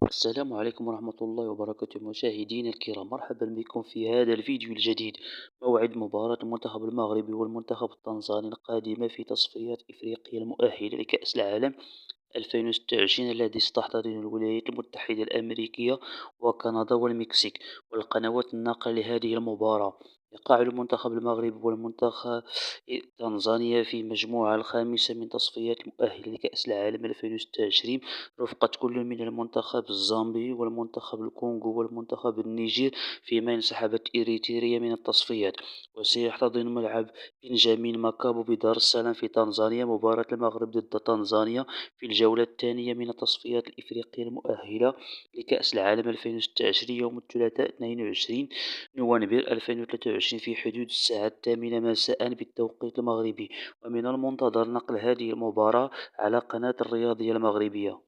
السلام عليكم ورحمة الله وبركاته مشاهدينا الكرام، مرحبا بكم في هذا الفيديو الجديد. موعد مباراة المنتخب المغربي والمنتخب التنزاني القادمة في تصفيات إفريقيا المؤهلة لكأس العالم 2026 الذي ستحتضن الولايات المتحدة الأمريكية وكندا والمكسيك. والقنوات الناقلة لهذه المباراة: يقع المنتخب المغربي والمنتخب تنزانيا في المجموعة الخامسة من تصفيات المؤهلة لكأس العالم 2026 رفقة كل من المنتخب الزامبي والمنتخب الكونغو والمنتخب النيجير، فيما انسحبت إريتريا من التصفيات. وسيحتضن ملعب بنجامين ماكابو بدار السلام في تنزانيا مباراة المغرب ضد تنزانيا في الجولة الثانية من التصفيات الإفريقية المؤهلة لكأس العالم 2026 يوم الثلاثاء 22 نوفمبر 2023 في حدود الساعة 8 مساء بالتوقيت المغربي. ومن المنتظر نقل هذه المباراة على قناة الرياضية المغربية.